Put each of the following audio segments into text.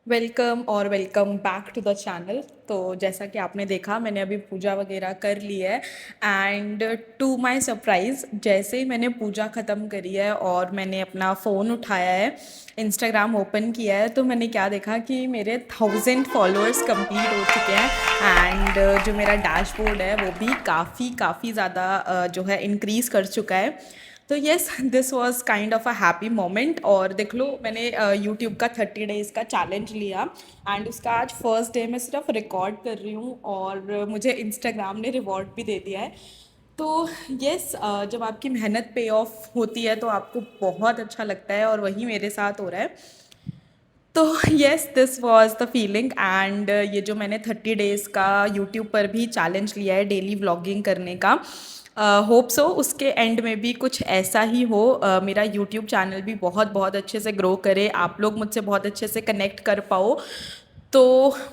Welcome और welcome back to the channel. तो जैसा कि आपने देखा, मैंने अभी पूजा वगैरह कर ली है। एंड टू माय सरप्राइज़, जैसे ही मैंने पूजा ख़त्म करी है और मैंने अपना फ़ोन उठाया है, इंस्टाग्राम ओपन किया है, तो मैंने क्या देखा कि मेरे 1000 फॉलोअर्स कंप्लीट हो चुके हैं। एंड जो मेरा डैशबोर्ड है वो भी काफ़ी काफ़ी ज़्यादा जो है इंक्रीज़ कर चुका है। तो yes, this was kind of a happy moment. और देख लो, मैंने यूट्यूब का 30 डेज़ का चैलेंज लिया एंड उसका आज फर्स्ट डे मैं सिर्फ रिकॉर्ड कर रही हूँ और मुझे इंस्टाग्राम ने रिवॉर्ड भी दे दिया है। तो येस, जब आपकी मेहनत पे ऑफ होती है तो आपको बहुत अच्छा लगता है, और वही मेरे साथ हो रहा है। तो yes, this was the feeling. And ये जो मैंने 30 डेज़ का यूट्यूब पर भी चैलेंज लिया है डेली व्लॉगिंग करने का, होप सो उसके एंड में भी कुछ ऐसा ही हो। मेरा यूट्यूब चैनल भी बहुत बहुत अच्छे से ग्रो करे, आप लोग मुझसे बहुत अच्छे से कनेक्ट कर पाओ। तो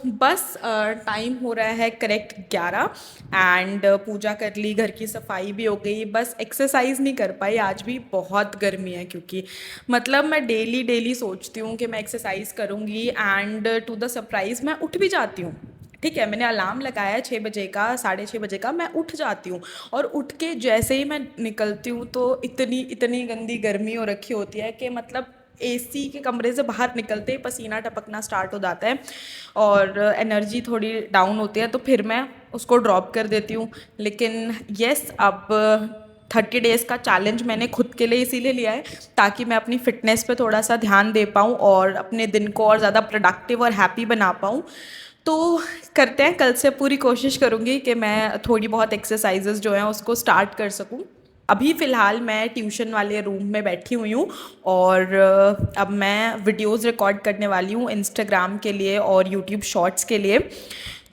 बस टाइम हो रहा है करेक्ट 11। एंड पूजा कर ली, घर की सफाई भी हो गई, बस एक्सरसाइज नहीं कर पाई, आज भी बहुत गर्मी है। क्योंकि मतलब मैं डेली डेली सोचती हूँ कि मैं एक्सरसाइज करूँगी, एंड टू द सरप्राइज मैं उठ भी जाती हूँ। ठीक है, मैंने अलार्म लगाया है 6 बजे का, 6:30 बजे का, मैं उठ जाती हूँ। और उठ के जैसे ही मैं निकलती हूँ तो इतनी इतनी गंदी गर्मी हो रखी होती है कि मतलब एसी के कमरे से बाहर निकलते ही पसीना टपकना स्टार्ट हो जाता है और एनर्जी थोड़ी डाउन होती है, तो फिर मैं उसको ड्रॉप कर देती हूँ। लेकिन येस, अब 30 डेज़ का चैलेंज मैंने खुद के लिए इसीलिए लिया है ताकि मैं अपनी फ़िटनेस पे थोड़ा सा ध्यान दे पाऊँ और अपने दिन को और ज़्यादा प्रोडक्टिव और हैप्पी बना पाऊँ। तो करते हैं, कल से पूरी कोशिश करूँगी कि मैं थोड़ी बहुत एक्सरसाइजेज़ जो हैं उसको स्टार्ट कर सकूँ। अभी फ़िलहाल मैं ट्यूशन वाले रूम में बैठी हुई हूँ और अब मैं वीडियोज़ रिकॉर्ड करने वाली हूँ इंस्टाग्राम के लिए और यूट्यूब शॉर्ट्स के लिए।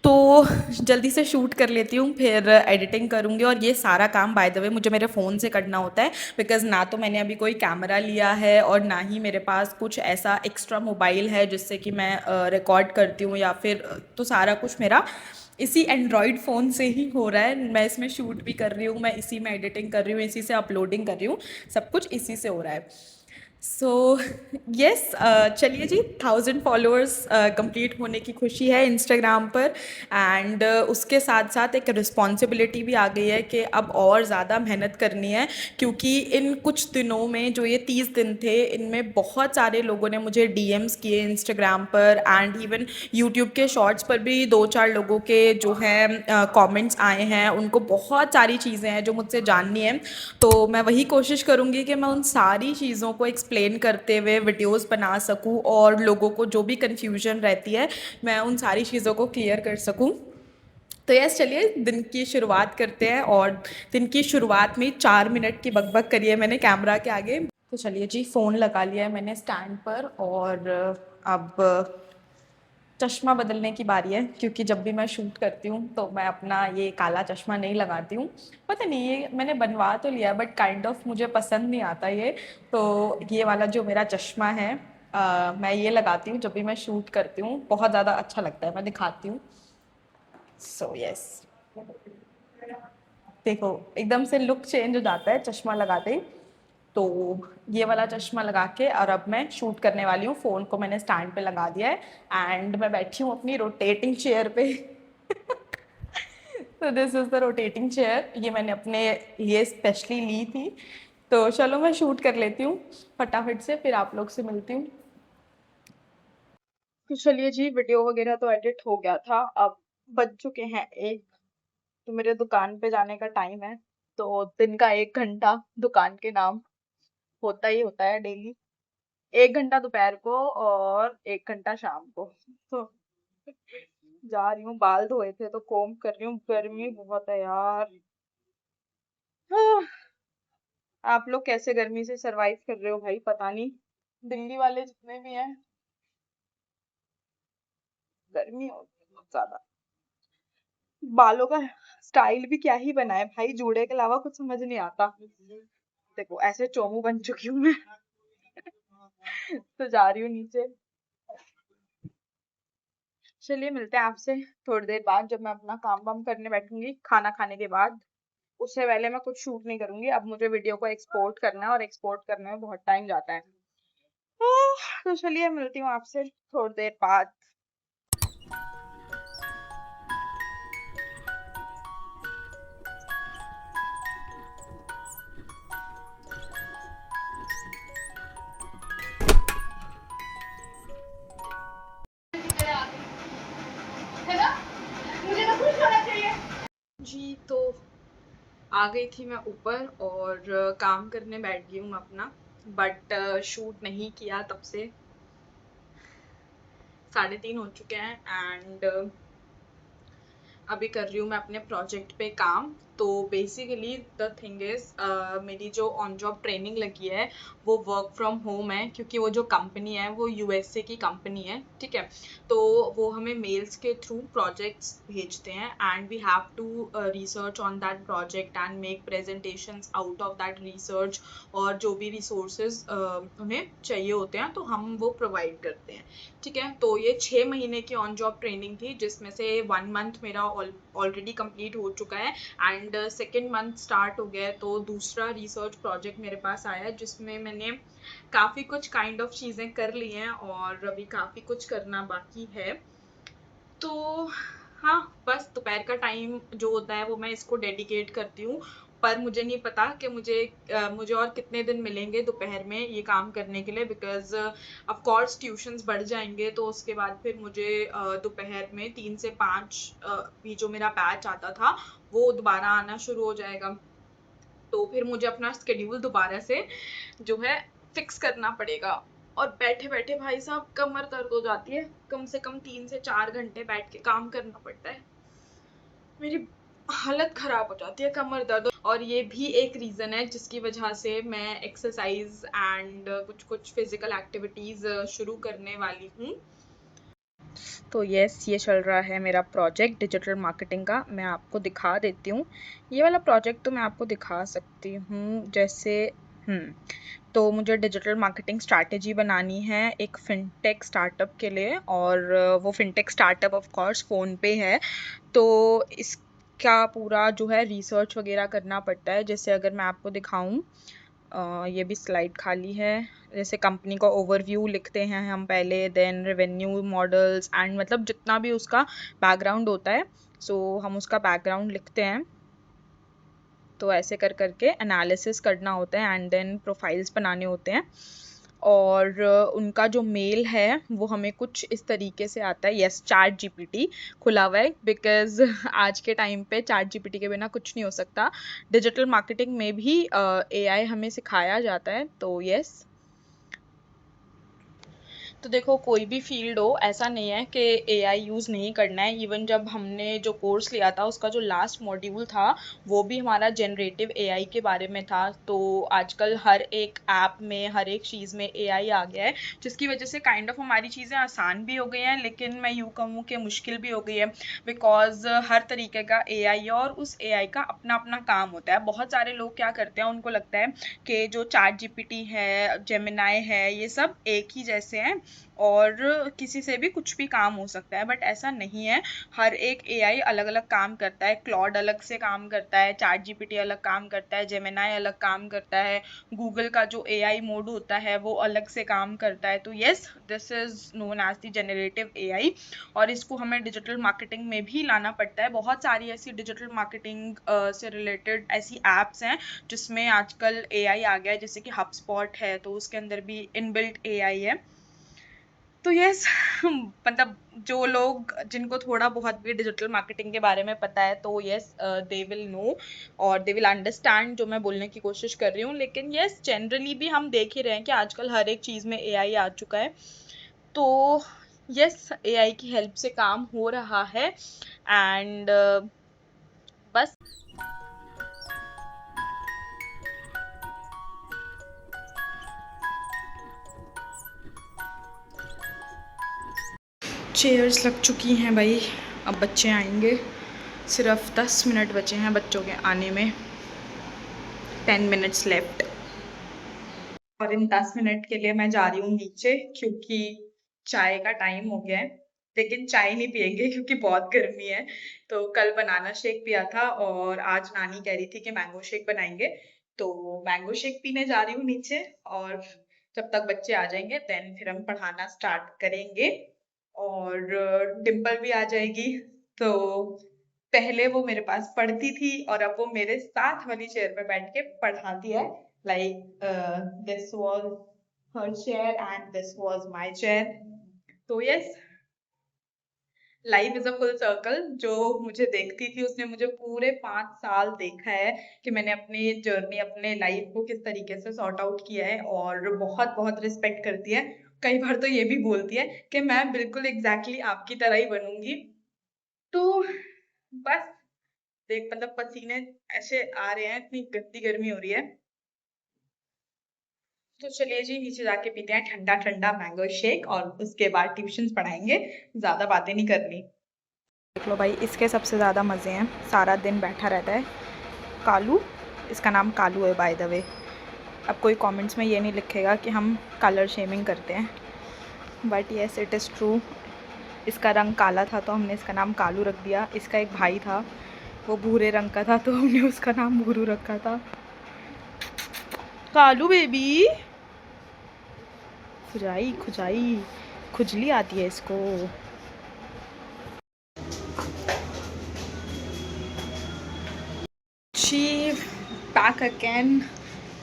तो जल्दी से शूट कर लेती हूँ, फिर एडिटिंग करूँगी। और ये सारा काम बाय द वे मुझे मेरे फ़ोन से करना होता है, बिकॉज़ ना तो मैंने अभी कोई कैमरा लिया है और ना ही मेरे पास कुछ ऐसा एक्स्ट्रा मोबाइल है जिससे कि मैं रिकॉर्ड करती हूँ, या फिर तो सारा कुछ मेरा इसी एंड्रॉयड फ़ोन से ही हो रहा है। मैं इसमें शूट भी कर रही हूँ, मैं इसी में एडिटिंग कर रही हूँ, इसी से अपलोडिंग कर रही हूँ, सब कुछ इसी से हो रहा है। सो यस, चलिए जी, 1000 फॉलोअर्स कंप्लीट होने की खुशी है इंस्टाग्राम पर। एंड उसके साथ साथ एक रिस्पॉन्सिबिलिटी भी आ गई है कि अब और ज़्यादा मेहनत करनी है। क्योंकि इन कुछ दिनों में, जो ये 30 दिन थे, इनमें बहुत सारे लोगों ने मुझे डीएम्स किए इंस्टाग्राम पर, एंड इवन यूट्यूब के शॉर्ट्स पर भी 2-4 लोगों के जो हैं कमेंट्स आए हैं, उनको बहुत सारी चीज़ें हैं जो मुझसे जाननी है। तो मैं वही कोशिश करूँगी कि मैं उन सारी चीज़ों को एक्सप्लेन करते हुए वीडियोस बना सकूँ और लोगों को जो भी कन्फ्यूजन रहती है, मैं उन सारी चीज़ों को क्लियर कर सकूँ। तो यस, चलिए दिन की शुरुआत करते हैं। और दिन की शुरुआत में 4 मिनट की बकबक करी है मैंने कैमरा के आगे। तो चलिए जी, फ़ोन लगा लिया है मैंने स्टैंड पर, और अब चश्मा बदलने की बारी है। क्योंकि जब भी मैं शूट करती हूँ तो मैं अपना ये काला चश्मा नहीं लगाती हूँ। पता नहीं, ये मैंने बनवा तो लिया बट काइंड ऑफ मुझे पसंद नहीं आता ये। तो ये वाला जो मेरा चश्मा है, मैं ये लगाती हूँ जब भी मैं शूट करती हूँ, बहुत ज़्यादा अच्छा लगता है, मैं दिखाती हूँ। सो यस, देखो, एकदम से लुक चेंज हो जाता है चश्मा लगाते ही। तो ये वाला चश्मा लगा के और अब मैं शूट करने वाली हूँ। फ़ोन को मैंने स्टैंड पे लगा दिया है एंड मैं बैठी हूँ अपनी रोटेटिंग चेयर पे। तो this is the rotating chair, ये मैंने अपने लिए स्पेशली ली थी। तो चलो मैं शूट कर लेती हूँ फटाफट से, फिर आप लोग से मिलती हूँ। तो चलिए जी, वीडियो वगैरह तो एडिट हो गया था, अब बज चुके हैं 1। तो मेरे दुकान पे जाने का टाइम है। तो दिन का 1 घंटा दुकान के नाम होता ही होता है डेली। 1 घंटा दोपहर को और 1 घंटा शाम को। तो जा रही हूँ, बाल धोए थे तो कोम कर रही हूँ, गर्मी बहुत है यार। हाँ, आप लोग कैसे गर्मी से सरवाइव कर रहे हो भाई, पता नहीं। दिल्ली वाले जितने भी हैं, गर्मी हो रही है बहुत ज्यादा। बालों का स्टाइल भी क्या ही बना है भाई, जूड़े के अलावा कुछ समझ नहीं आता। देखो, ऐसे चोमू बन चुकी हूँ मैं। तो जा रही हूँ नीचे। चलिए मिलते हैं आपसे थोड़ी देर बाद, जब मैं अपना काम वाम करने बैठूंगी खाना खाने के बाद। उससे पहले मैं कुछ शूट नहीं करूंगी, अब मुझे वीडियो को एक्सपोर्ट करना है और एक्सपोर्ट करने में बहुत टाइम जाता है। तो चलिए मिलती हूँ आपसे थोड़ी देर बाद। जी तो आ गई थी मैं ऊपर और काम करने बैठ गई हूँ अपना, बट शूट नहीं किया तब से। 3:30 हो चुके हैं एंड अभी कर रही हूँ मैं अपने प्रोजेक्ट पे काम। तो बेसिकली द थिंग इज, मेरी जो ऑन जॉब ट्रेनिंग लगी है वो वर्क फ्रॉम होम है, क्योंकि वो जो कंपनी है वो यूएसए की कंपनी है, ठीक है। तो वो हमें मेल्स के थ्रू प्रोजेक्ट्स भेजते हैं and we have to research on that project and make presentations out of that research, और जो भी रिसोर्सेज उन्हें चाहिए होते हैं तो हम वो प्रोवाइड करते हैं, ठीक है। तो ये 6 महीने की ऑन जॉब ट्रेनिंग थी, जिसमें से 1 मंथ मेरा ऑलरेडी कंप्लीट हो चुका है एंड सेकेंड मंथ स्टार्ट हो गया है। तो दूसरा रिसर्च प्रोजेक्ट मेरे पास आया है, जिसमें मैंने काफ़ी कुछ काइंड ऑफ चीज़ें कर ली हैं और अभी काफ़ी कुछ करना बाकी है। तो हाँ, बस दोपहर का टाइम जो होता है वो मैं इसको डेडिकेट करती हूँ, पर मुझे नहीं पता कि मुझे और कितने दिन मिलेंगे दोपहर में ये काम करने के लिए, बिकॉज ऑफ कोर्स ट्यूशंस बढ़ जाएंगे, तो उसके बाद फिर मुझे दोपहर में 3 से 5 भी जो मेरा बैच आता था वो दोबारा आना शुरू हो जाएगा। तो फिर मुझे अपना स्केड्यूल दोबारा से जो है फिक्स करना पड़ेगा, और बैठे बैठे भाई साहब कमर दर्द हो जाती है। कम से कम 3 से 4 घंटे बैठ के काम करना पड़ता है, मेरी हालत खराब हो जाती है, कमर दर्द। और ये भी एक रीज़न है जिसकी वजह से मैं एक्सरसाइज एंड कुछ कुछ फिजिकल एक्टिविटीज़ शुरू करने वाली हूँ। तो यस, ये चल रहा है मेरा प्रोजेक्ट डिजिटल मार्केटिंग का। मैं आपको दिखा देती हूँ, ये वाला प्रोजेक्ट तो मैं आपको दिखा सकती हूँ। जैसे तो मुझे डिजिटल मार्केटिंग स्ट्रैटेजी बनानी है एक फिनटेक स्टार्टअप के लिए, और वो fintech startup of course phone पे है। तो इसका पूरा जो है रिसर्च वगैरह करना पड़ता है। जैसे अगर मैं आपको दिखाऊं, ये भी स्लाइड खाली है। जैसे कंपनी का ओवरव्यू लिखते हैं हम पहले, देन रेवेन्यू मॉडल्स एंड मतलब जितना भी उसका बैकग्राउंड होता है, सो हम उसका बैकग्राउंड लिखते हैं। तो ऐसे कर करके एनालिसिस करना होता है एंड देन प्रोफाइल्स बनाने होते हैं। और उनका जो मेल है वो हमें कुछ इस तरीके से आता है। यस, चैट जीपीटी खुला हुआ है, बिकॉज आज के टाइम पे चैट जीपीटी के बिना कुछ नहीं हो सकता। डिजिटल मार्केटिंग में भी एआई हमें सिखाया जाता है। तो यस, तो देखो कोई भी फील्ड हो, ऐसा नहीं है कि एआई यूज़ नहीं करना है। इवन जब हमने जो कोर्स लिया था उसका जो लास्ट मॉड्यूल था वो भी हमारा जनरेटिव एआई के बारे में था। तो आजकल हर एक ऐप में, हर एक चीज़ में एआई आ गया है, जिसकी वजह से काइंड ऑफ हमारी चीज़ें आसान भी हो गई हैं, लेकिन मैं यूँ कहूँ कि मुश्किल भी हो गई है। बिकॉज हर तरीके का एआई है और उस एआई का अपना अपना काम होता है। बहुत सारे लोग क्या करते हैं, उनको लगता है कि जो चैट जीपीटी है, जेमिनाई है, ये सब एक ही जैसे हैं और किसी से भी कुछ भी काम हो सकता है, बट ऐसा नहीं है। हर एक एआई अलग अलग काम करता है। क्लॉड अलग से काम करता है, चैट जीपीटी अलग काम करता है, जेमिनाई अलग काम करता है, गूगल का जो एआई मोड होता है वो अलग से काम करता है। तो yes, this is known as the generative AI, और इसको हमें डिजिटल मार्केटिंग में भी लाना पड़ता है। बहुत सारी ऐसी डिजिटल मार्केटिंग से रिलेटेड ऐसी एप्स हैं जिसमें आजकल एआई आ गया है, जैसे कि हबस्पॉट है, तो उसके अंदर भी इनबिल्ट एआई है। तो यस, मतलब जो लोग जिनको थोड़ा बहुत भी डिजिटल मार्केटिंग के बारे में पता है, तो यस दे विल नो और दे विल अंडरस्टैंड जो मैं बोलने की कोशिश कर रही हूँ। लेकिन यस, जनरली भी हम देख ही रहे हैं कि आजकल हर एक चीज़ में एआई आ चुका है। तो यस, एआई की हेल्प से काम हो रहा है एंड बस। चेयर्स लग चुकी हैं भाई, अब बच्चे आएंगे। सिर्फ 10 मिनट बचे हैं बच्चों के आने में, 10 मिनट्स लेफ्ट। और इन 10 मिनट के लिए मैं जा रही हूँ नीचे, क्योंकि चाय का टाइम हो गया है। लेकिन चाय नहीं पिएँगे क्योंकि बहुत गर्मी है। तो कल बनाना शेक पिया था और आज नानी कह रही थी कि मैंगो शेक बनाएँगे। तो मैंगो शेक पीने जा रही हूँ नीचे और जब तक बच्चे आ जाएँगे देन फिर हम पढ़ाना स्टार्ट करेंगे और डिम्पल भी आ जाएगी। तो पहले वो मेरे पास पढ़ती थी और अब वो मेरे साथ वाली चेयर पे बैठ के पढ़ाती है। Like this was her chair and this was my chair. तो yes, life is a full circle. जो मुझे देखती थी उसने मुझे पूरे 5 साल देखा है कि मैंने अपनी जर्नी, अपने लाइफ को किस तरीके से सॉर्ट आउट किया है और बहुत-बहुत रिस्पेक्ट करती है। कई बार तो ये भी बोलती है कि मैं बिल्कुल एग्ज़ैक्टली आपकी तरह ही बनूँगी। तो बस देख मतलब पसीने ऐसे आ रहे हैं, इतनी गंदी गर्मी हो रही है। तो चलिए जी नीचे जाके पीते हैं ठंडा-ठंडा मैंगो शेक और उसके बाद ट्यूशन्स पढ़ाएँगे। ज़्यादा बातें नहीं करनी। देख लो भाई, इसके सबसे ज़्यादा मज़े हैं, सारा दिन बैठा रहता है कालू। इसका नाम कालू है बाय द वे। अब कोई कमेंट्स में ये नहीं लिखेगा कि हम कलर शेमिंग करते हैं, but yes it is true. इसका रंग काला था तो हमने इसका नाम कालू रख दिया। इसका एक भाई था, वो भूरे रंग का था तो हमने उसका नाम भूरू रखा था। कालू बेबी, खुजाई खुजाई, खुजली आती है इसको। जी बैक अगेन।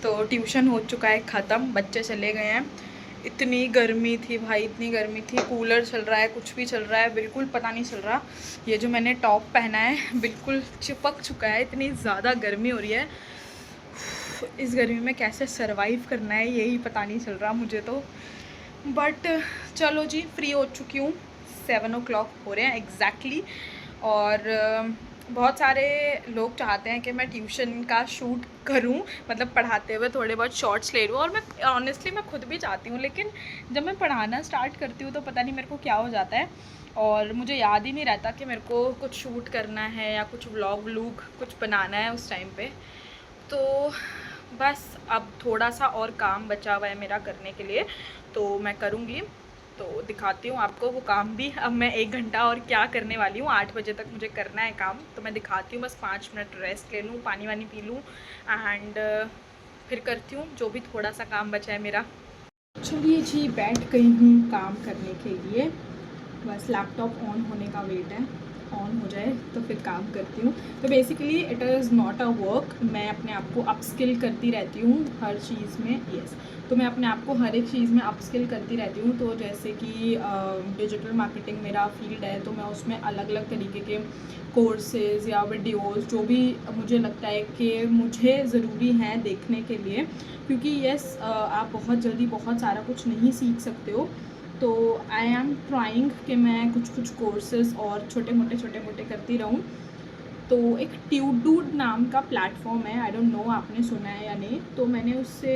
तो ट्यूशन हो चुका है ख़त्म, बच्चे चले गए हैं। इतनी गर्मी थी भाई, इतनी गर्मी थी, कूलर चल रहा है, कुछ भी चल रहा है, बिल्कुल पता नहीं चल रहा। ये जो मैंने टॉप पहना है बिल्कुल चिपक चुका है, इतनी ज़्यादा गर्मी हो रही है। इस गर्मी में कैसे सरवाइव करना है यही पता नहीं चल रहा मुझे तो। बट चलो जी, फ्री हो चुकी हूँ, 7 o'clock हो रहे हैं एग्जैक्टली। और बहुत सारे लोग चाहते हैं कि मैं ट्यूशन का शूट करूं, मतलब पढ़ाते हुए थोड़े बहुत शॉर्ट्स ले लूँ। और मैं ऑनेस्टली मैं खुद भी चाहती हूँ, लेकिन जब मैं पढ़ाना स्टार्ट करती हूँ तो पता नहीं मेरे को क्या हो जाता है और मुझे याद ही नहीं रहता कि मेरे को कुछ शूट करना है या कुछ व्लॉग व्लूग कुछ बनाना है उस टाइम पे। तो बस अब थोड़ा सा और काम बचा हुआ है मेरा करने के लिए, तो मैं करूँगी। तो दिखाती हूँ आपको वो काम भी। अब मैं 1 घंटा और क्या करने वाली हूँ, 8 बजे तक मुझे करना है काम, तो मैं दिखाती हूँ। बस 5 मिनट रेस्ट ले लूँ, पानी वानी पी लूँ एंड फिर करती हूँ जो भी थोड़ा सा काम बचा है मेरा। चलिए जी, बैठ गई हूँ काम करने के लिए। बस लैपटॉप ऑन होने का वेट है, ऑन हो जाए तो फिर काम करती हूँ। तो basically it is not a work, मैं अपने आप को अपस्किल करती रहती हूँ हर चीज़ में। यस, तो मैं अपने आप को हर एक चीज़ में अपस्किल करती रहती हूँ। तो जैसे कि डिजिटल मार्केटिंग मेरा फील्ड है, तो मैं उसमें अलग अलग तरीके के कोर्सेज़ या वीडियोज़ जो भी मुझे लगता है कि मुझे ज़रूरी हैं देखने के लिए, क्योंकि यस आप बहुत जल्दी बहुत सारा कुछ नहीं सीख सकते हो। तो आई एम ट्राइंग कि मैं कुछ कुछ कोर्सेज़ और छोटे मोटे करती रहूँ। तो एक ट्यूडूड नाम का प्लेटफॉर्म है, आई डोंट नो आपने सुना है या नहीं। तो मैंने उससे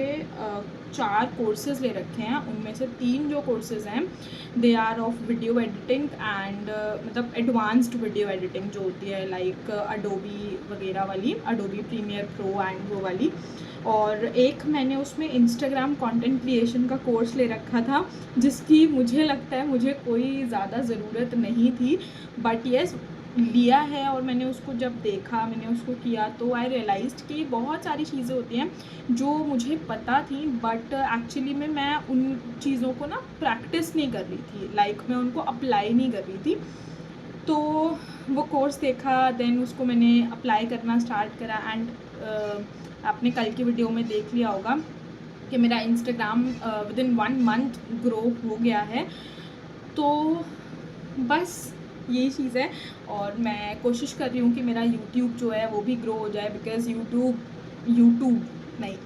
4 कोर्सेज़ ले रखे हैं, उनमें से 3 जो कोर्सेज़ हैं they are of video editing and मतलब एडवांस्ड वीडियो एडिटिंग जो होती है, लाइक अडोबी वगैरह वाली, अडोबी प्रीमियर प्रो एंड वो वाली। और एक मैंने उसमें इंस्टाग्राम कंटेंट क्रिएशन का कोर्स ले रखा था, जिसकी मुझे लगता है मुझे कोई ज़्यादा ज़रूरत नहीं थी, बट येस लिया है। और मैंने उसको जब देखा, मैंने उसको किया, तो आई रियलाइज़्ड कि बहुत सारी चीज़ें होती हैं जो मुझे पता थी, बट एक्चुअली में मैं उन चीज़ों को ना प्रैक्टिस नहीं कर रही थी, लाइक मैं उनको अप्लाई नहीं कर रही थी। तो वो कोर्स देखा, देन उसको मैंने अप्लाई करना स्टार्ट करा एंड आपने कल की वीडियो में देख लिया होगा कि मेरा Instagram with in 1 month grow हो गया है। तो बस यही चीज़ है। और मैं कोशिश कर रही हूँ कि मेरा यूट्यूब जो है वो भी ग्रो हो जाए, बिकॉज़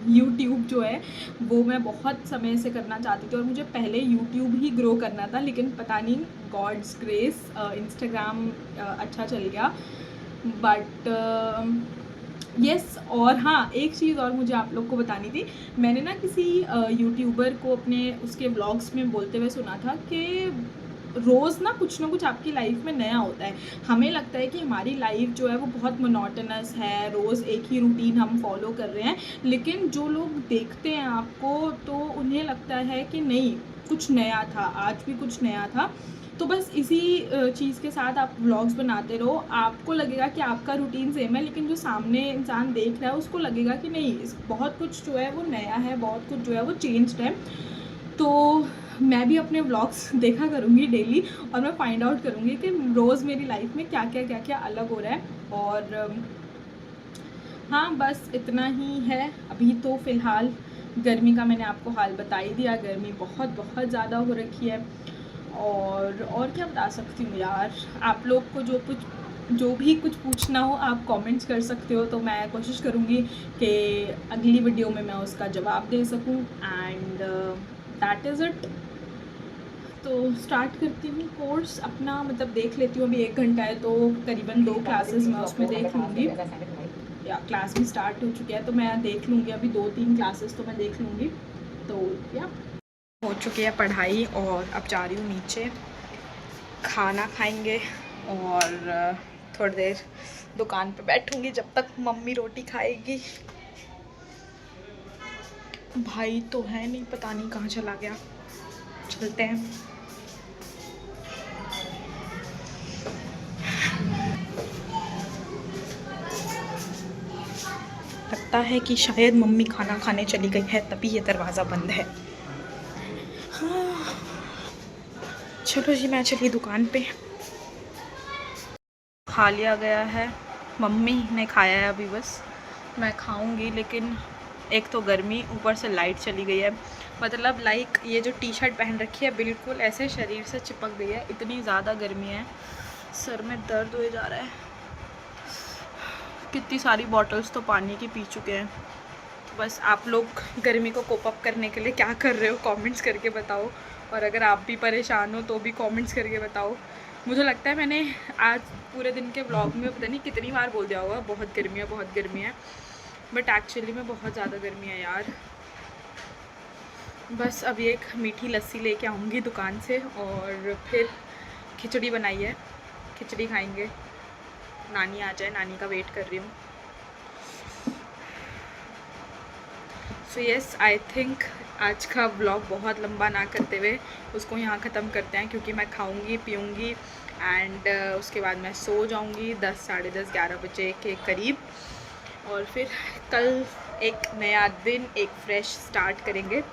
यूट्यूब जो है वो मैं बहुत समय से करना चाहती थी और मुझे पहले यूट्यूब ही ग्रो करना था, लेकिन पता नहीं गॉड्स ग्रेस इंस्टाग्राम अच्छा चल गया। बट यस और हाँ, एक चीज़ और मुझे आप लोग को बतानी थी। मैंने ना किसी यूट्यूबर को अपने उसके व्लॉग्स में बोलते हुए सुना था कि रोज़ ना कुछ आपकी लाइफ में नया होता है। हमें लगता है कि हमारी लाइफ जो है वो बहुत मोनोटोनस है, रोज़ एक ही रूटीन हम फॉलो कर रहे हैं, लेकिन जो लोग देखते हैं आपको तो उन्हें लगता है कि नहीं, कुछ नया था, आज भी कुछ नया था। तो बस इसी चीज़ के साथ आप व्लॉग्स बनाते रहो। आपको लगेगा कि आपका रूटीन सेम है, लेकिन जो सामने इंसान देख रहा है उसको लगेगा कि नहीं, बहुत कुछ जो है वो नया है, बहुत कुछ जो है वो चेंज्ड है। तो मैं भी अपने व्लॉग्स देखा करूँगी डेली, और मैं फाइंड आउट करूँगी कि रोज़ मेरी लाइफ में क्या क्या अलग हो रहा है। और हाँ, बस इतना ही है अभी तो फ़िलहाल। गर्मी का मैंने आपको हाल बता ही दिया, गर्मी बहुत बहुत ज़्यादा हो रखी है। और क्या बता सकती हूँ यार, आप लोग को जो भी कुछ पूछना हो आप कमेंट्स कर सकते हो, तो मैं कोशिश करूँगी कि अगली वीडियो में मैं उसका जवाब दे सकूँ। And that is it. तो स्टार्ट करती हूँ कोर्स अपना, मतलब देख लेती हूँ। अभी 1 घंटा है तो करीबन 2 क्लासेस मैं उसमें देख लूँगी, या क्लास भी स्टार्ट हो चुकी है तो मैं देख लूँगी। अभी 2-3 क्लासेस तो मैं देख लूँगी। तो या हो चुकी है पढ़ाई, और अब जा रही हूँ नीचे, खाना खाएंगे और थोड़ी देर दुकान पे बैठूँगी जब तक मम्मी रोटी खाएगी। भाई तो है नहीं, पता नहीं कहाँ चला गया। चलते हैं। लगता है कि शायद मम्मी खाना खाने चली गई है, तभी ये दरवाज़ा बंद है। हाँ। चलो जी, मैं चली दुकान पे। खा लिया गया है, मम्मी ने खाया है अभी, बस मैं खाऊंगी। लेकिन एक तो गर्मी, ऊपर से लाइट चली गई है। मतलब लाइक ये जो टी शर्ट पहन रखी है बिल्कुल ऐसे शरीर से चिपक गई है, इतनी ज़्यादा गर्मी है। सर में दर्द हो जा रहा है। कितनी सारी बॉटल्स तो पानी की पी चुके हैं। तो बस आप लोग गर्मी को कोप अप करने के लिए क्या कर रहे हो, कमेंट्स करके बताओ। और अगर आप भी परेशान हो तो भी कमेंट्स करके बताओ। मुझे लगता है मैंने आज पूरे दिन के व्लॉग में पता नहीं कितनी बार बोल दिया होगा बहुत गर्मी है, बहुत गर्मी है। बट एक्चुअली में बहुत ज़्यादा गर्मी है यार। बस अभी एक मीठी लस्सी लेके आऊँगी दुकान से, और फिर खिचड़ी बनाई है, खिचड़ी खाएंगे। नानी आ जाए, नानी का वेट कर रही हूँ। सो येस, आई थिंक आज का व्लॉग बहुत लंबा ना करते हुए उसको यहाँ ख़त्म करते हैं, क्योंकि मैं खाऊंगी पीऊँगी एंड उसके बाद मैं सो जाऊँगी 10, साढ़े 10, 11 बजे के करीब। और फिर कल एक नया दिन, एक फ्रेश स्टार्ट करेंगे।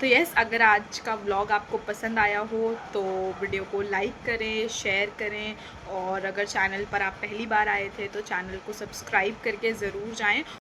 तो यस, अगर आज का व्लॉग आपको पसंद आया हो तो वीडियो को लाइक करें, शेयर करें, और अगर चैनल पर आप पहली बार आए थे तो चैनल को सब्सक्राइब करके ज़रूर जाएं।